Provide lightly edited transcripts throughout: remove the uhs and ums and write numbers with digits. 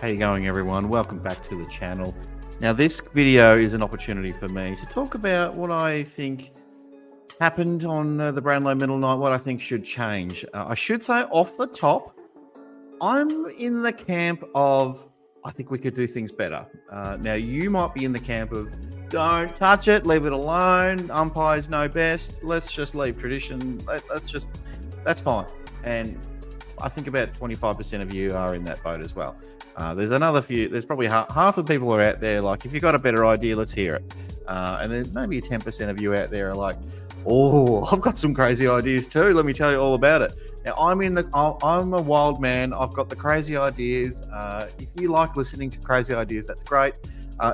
How you going, everyone? Welcome back to the channel. Now, this video is an opportunity for me to talk about what I think happened on the Brownlow Medal night, what I think should change. I should say off the top, I'm in the camp of I think we could do things better. Now, you might be in the camp of don't touch it, leave it alone. Umpires know best. Let's just leave tradition. That's fine. And I think about 25% of you are in that boat as well. There's another few. There's probably half of people are out there like, if you've got a better idea, let's hear it. And then maybe 10% of you out there are like, oh, I've got some crazy ideas too. Let me tell you all about it. Now, I'm a wild man. I've got the crazy ideas. If you like listening to crazy ideas, that's great.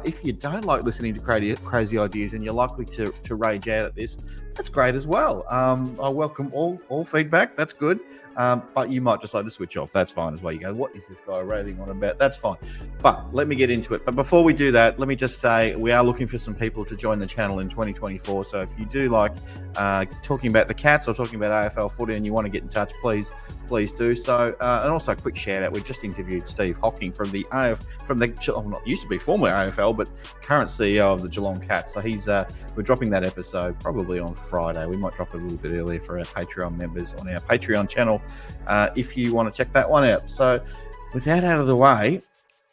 If you don't like listening to crazy ideas and you're likely to rage out at this, that's great as well. I welcome all feedback. That's good. But you might just like to switch off. That's fine as well. You go, what is this guy railing on about? That's fine. But let me get into it. But before we do that, let me just say we are looking for some people to join the channel in 2024. So if you do like talking about the Cats or talking about AFL footy and you want to get in touch, please do so. And also a quick shout out. We just interviewed Steve Hocking from the not used to be former AFL, but current CEO of the Geelong Cats. So we're dropping that episode probably on Friday. We might drop it a little bit earlier for our Patreon members on our Patreon channel if you want to check that one out. So with that out of the way,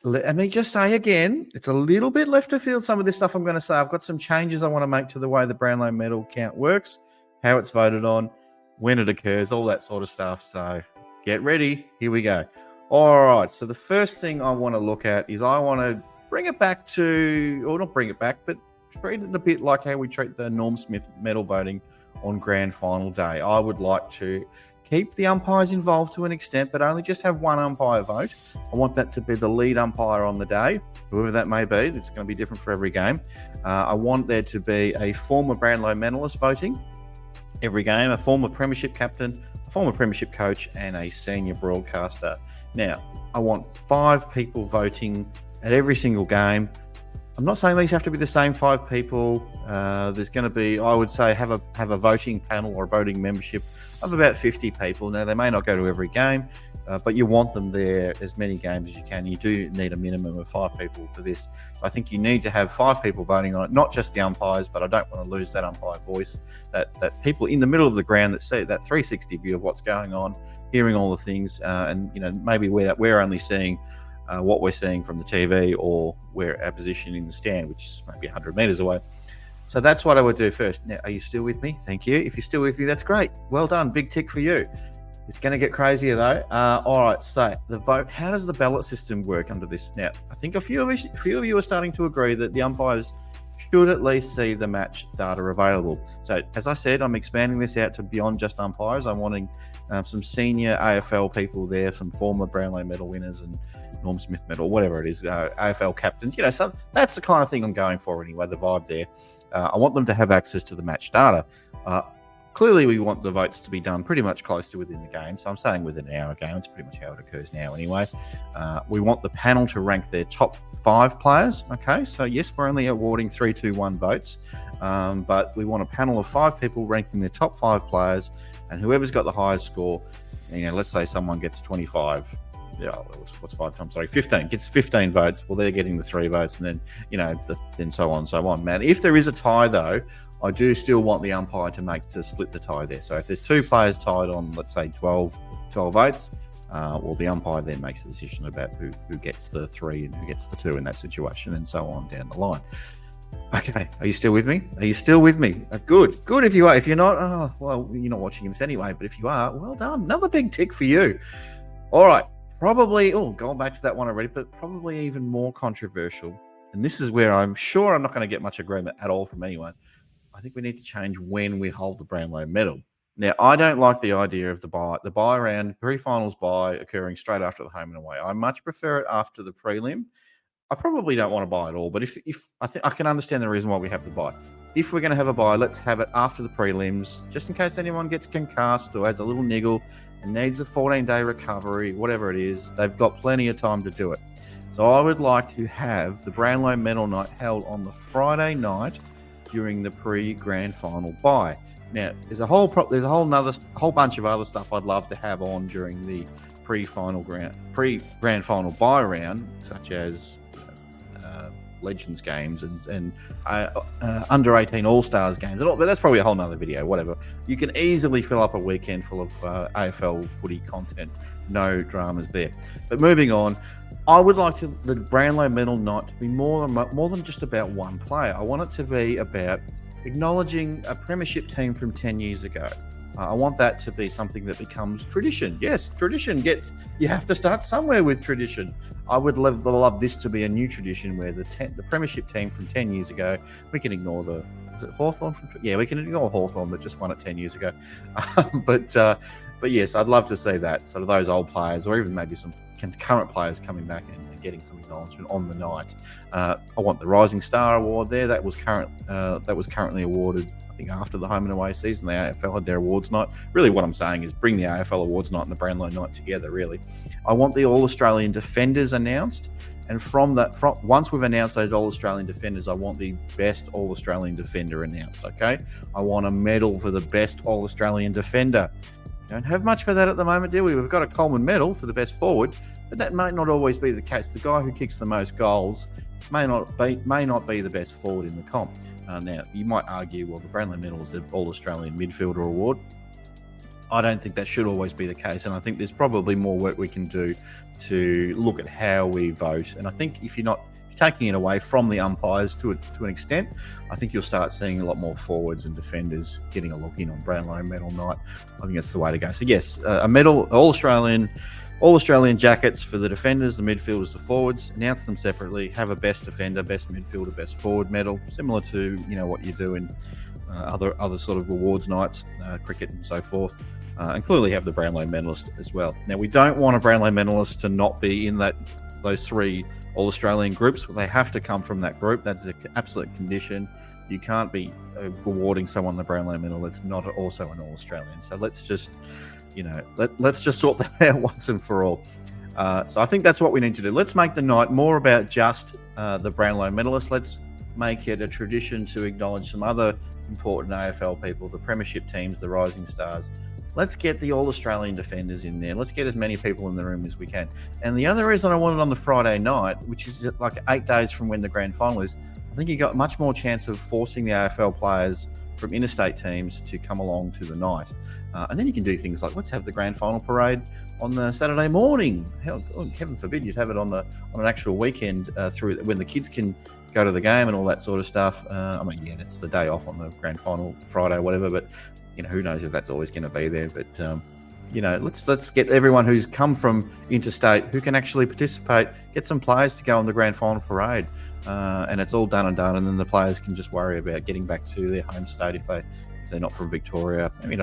let me just say again, it's a little bit left of field, some of this stuff I'm going to say. I've got some changes I want to make to the way the Brownlow Medal count works, how it's voted on, when it occurs, all that sort of stuff. So get ready. Here we go. All right. So the first thing I want to look at is I want to bring it back to, or not bring it back, but treat it a bit like how we treat the Norm Smith medal voting on grand final day. I would like to keep the umpires involved to an extent, but only just have one umpire vote. I want that to be the lead umpire on the day, whoever that may be. It's going to be different for every game. I want there to be a former Brownlow medalist voting every game, a former premiership captain, a former premiership coach, and a senior broadcaster. Now, I want 5 people voting at every single game. I'm not saying these have to be the same 5 people. There's going to be, I would say, have a voting panel or a voting membership of about 50 people. Now, they may not go to every game, but you want them there as many games as you can. You do need a minimum of 5 people for this. I think you need to have 5 people voting on it, not just the umpires, but I don't want to lose that umpire voice, that people in the middle of the ground that see that 360 view of what's going on, hearing all the things, and maybe we're only seeing what we're seeing from the TV, or we're our position in the stand, which is maybe 100 meters away. So that's what I would do first. Now, are you still with me? Thank you. If you're still with me, that's great. Well done. Big tick for you. It's going to get crazier though. All right. So the vote. How does the ballot system work under this? Now, I think a few of you are starting to agree that the umpires should at least see the match data available. So as I said, I'm expanding this out to beyond just umpires. I'm wanting some senior AFL people there, some former Brownlow Medal winners and Norm Smith Medal, whatever it is, AFL captains. So that's the kind of thing I'm going for anyway, the vibe there. I want them to have access to the match data. Clearly, we want the votes to be done pretty much close to within the game. So I'm saying within an hour game. It's pretty much how it occurs now anyway. We want the panel to rank their top 5 players. Okay, so yes, we're only awarding 3, 2, 1 votes. But we want a panel of 5 people ranking their top 5 players. And whoever's got the highest score, let's say someone gets 25. Yeah, what's 5 times? Sorry, 15. Gets 15 votes. Well, they're getting the 3 votes, and then then so on and so on. Man, if there is a tie though, I do still want the umpire to split the tie there. So if there's 2 players tied on, let's say 12 votes, well, the umpire then makes the decision about who gets the 3 and who gets the 2 in that situation, and so on down the line. Okay, are you still with me? Good. If you are. If you're not, oh, well, you're not watching this anyway. But if you are, well done. Another big tick for you. All right. Probably, going back to that one already, but probably even more controversial. And this is where I'm sure I'm not going to get much agreement at all from anyone. I think we need to change when we hold the Brownlow Medal. Now, I don't like the idea of the bye round, pre-finals bye occurring straight after the home and away. I much prefer it after the prelim. I probably don't want to buy at all, but if I think I can understand the reason why we have the bye. If we're going to have a bye, let's have it after the prelims, just in case anyone gets concussed or has a little niggle and needs a 14-day recovery, whatever it is. They've got plenty of time to do it. So I would like to have the Brownlow Medal night held on the Friday night during the pre-grand final bye. Now, there's a whole bunch of other stuff I'd love to have on during the pre-grand final bye round such as Legends games and under 18 All-Stars games, but that's probably a whole nother video. Whatever, you can easily fill up a weekend full of AFL footy content. No dramas there. But moving on, I would like the Brownlow Medal night to be more than just about one player. I want it to be about acknowledging a premiership team from 10 years ago. I want that to be something that becomes tradition. Yes, tradition you have to start somewhere with tradition. I would love this to be a new tradition where the premiership team from 10 years ago, we can ignore was it Hawthorn? We can ignore Hawthorn that just won it 10 years ago. But yes, I'd love to see that. Sort of those old players, or even maybe some current players coming back and getting some acknowledgement on the night. I want the Rising Star Award there. That was currently awarded, I think, after the home and away season. The AFL had their awards night. Really, what I'm saying is bring the AFL awards night and the Brownlow night together. Really, I want the All Australian defenders announced. And once we've announced those All-Australian defenders, I want the best All-Australian defender announced, okay? I want a medal for the best All-Australian defender. Don't have much for that at the moment, do we? We've got a Coleman medal for the best forward, but that might not always be the case. The guy who kicks the most goals may not be the best forward in the comp. Now, you might argue, well, the Brownlow medal is the All-Australian midfielder award. I don't think that should always be the case, and I think there's probably more work we can do to look at how we vote. And I think if you're taking it away from the umpires to an extent, I think you'll start seeing a lot more forwards and defenders getting a look in on Brownlow medal night. I think that's the way to go. So yes, a medal, All-Australian jackets for the defenders, the midfielders, the forwards. Announce them separately. Have a best defender, best midfielder, best forward medal, similar to what you do in other sort of awards nights, cricket and so forth. And clearly have the Brownlow medalist as well. Now, we don't want a Brownlow medalist to not be in those three All-Australian groups. They have to come from that group. That's an absolute condition. You can't be awarding someone the Brownlow medal that's not also an All-Australian. So let's just, let's just sort that out once and for all. So I think that's what we need to do. Let's make the night more about just the Brownlow medalist. Let's make it a tradition to acknowledge some other important AFL people, the premiership teams, the Rising Stars. Let's get the All-Australian defenders in there. Let's get as many people in the room as we can. And the other reason I want it on the Friday night, which is like 8 days from when the grand final is, I think you got much more chance of forcing the AFL players from interstate teams to come along to the night. And then you can do things like, let's have the grand final parade on the Saturday morning. Hell, heaven forbid you'd have it on an actual weekend through when the kids can go to the game and all that sort of stuff. It's the day off on the grand final Friday or whatever, but who knows if that's always going to be there. But let's get everyone who's come from interstate who can actually participate, get some players to go on the grand final parade, and it's all done, and then the players can just worry about getting back to their home state if they're not from Victoria. I mean,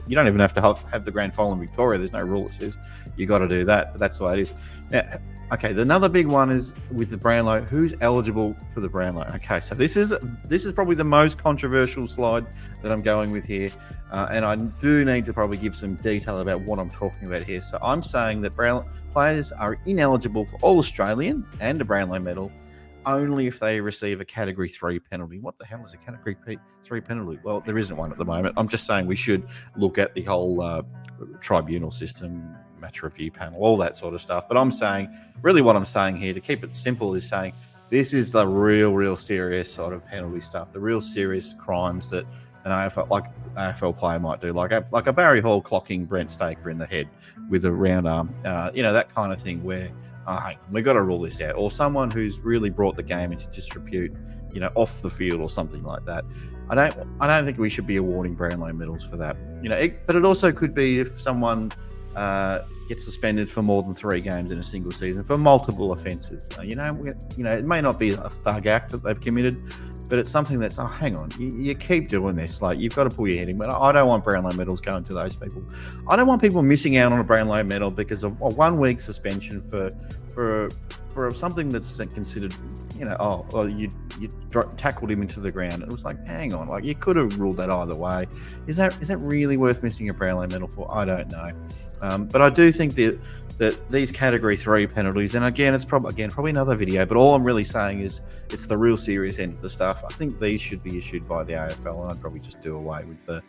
you don't even have to have the grand final in Victoria. There's no rule that says you got to do that, but that's the way it is. Now, okay, another big one is with the Brownlow. Who's eligible for the Brownlow? Okay, so this is probably the most controversial slide that I'm going with here, and I do need to probably give some detail about what I'm talking about here. So I'm saying that players are ineligible for All-Australian and a Brownlow medal only if they receive a Category 3 penalty. What the hell is a Category 3 penalty? Well, there isn't one at the moment. I'm just saying we should look at the whole tribunal system, match review panel, all that sort of stuff. But I'm saying, really what I'm saying here, to keep it simple, is saying this is the real serious sort of penalty stuff, the real serious crimes that an AFL player might do, like a Barry Hall clocking Brent Staker in the head with a round arm, that kind of thing where, we've got to rule this out. Or someone who's really brought the game into disrepute, off the field or something like that. I don't think we should be awarding Brownlow medals for that. But it also could be if someone gets suspended for more than 3 games in a single season for multiple offences. It may not be a thug act that they've committed, but it's something that's, hang on, you keep doing this. Like, you've got to pull your head in. But I don't want Brownlow medals going to those people. I don't want people missing out on a Brownlow medal because of a 1 week suspension for something that's considered, you tackled him into the ground. It was like, hang on, like, you could have ruled that either way. Is that really worth missing a Brownlow medal for? I don't know. But I do think that these Category 3 penalties, and again, it's probably another video, but all I'm really saying is it's the real serious end of the stuff. I think these should be issued by the AFL, and I'd probably just do away with the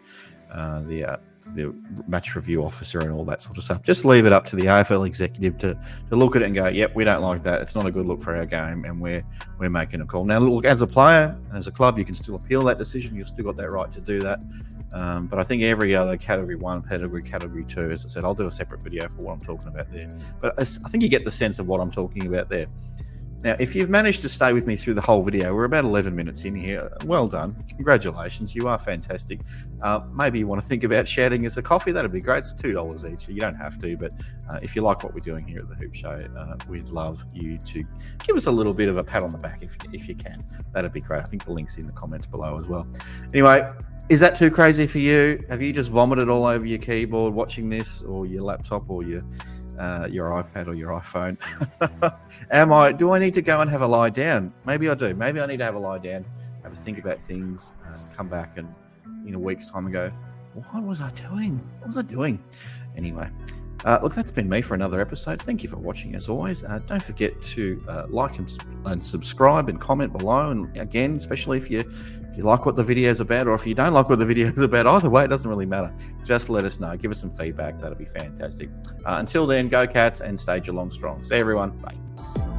the match review officer and all that sort of stuff. Just leave it up to the AFL executive to look at it and go, yep, we don't like that. It's not a good look for our game, and we're making a call. Now, look, as a player and as a club, you can still appeal that decision. You've still got that right to do that. But I think every other Category 1, Category 2, as I said, I'll do a separate video for what I'm talking about there. But I think you get the sense of what I'm talking about there. Now, if you've managed to stay with me through the whole video, we're about 11 minutes in here. Well done. Congratulations. You are fantastic. Maybe you want to think about shouting us a coffee. That'd be great. It's $2 each. You don't have to, but if you like what we're doing here at The Hoop Show, we'd love you to give us a little bit of a pat on the back if you can. That'd be great. I think the link's in the comments below as well. Anyway, is that too crazy for you? Have you just vomited all over your keyboard watching this, or your laptop, or your iPad or your iPhone? Do I need to go and have a lie down? Maybe I do. Maybe I need to have a lie down, have a think about things, come back and in a week's time and go, what was I doing? What was I doing? Anyway, look, that's been me for another episode. Thank you for watching as always. Don't forget to like and subscribe and comment below. And again, especially if you like what the video is about, or if you don't like what the video is about, either way, it doesn't really matter. Just let us know. Give us some feedback. That'll be fantastic. Until then, go Cats and stay Geelong strong. See everyone. Bye.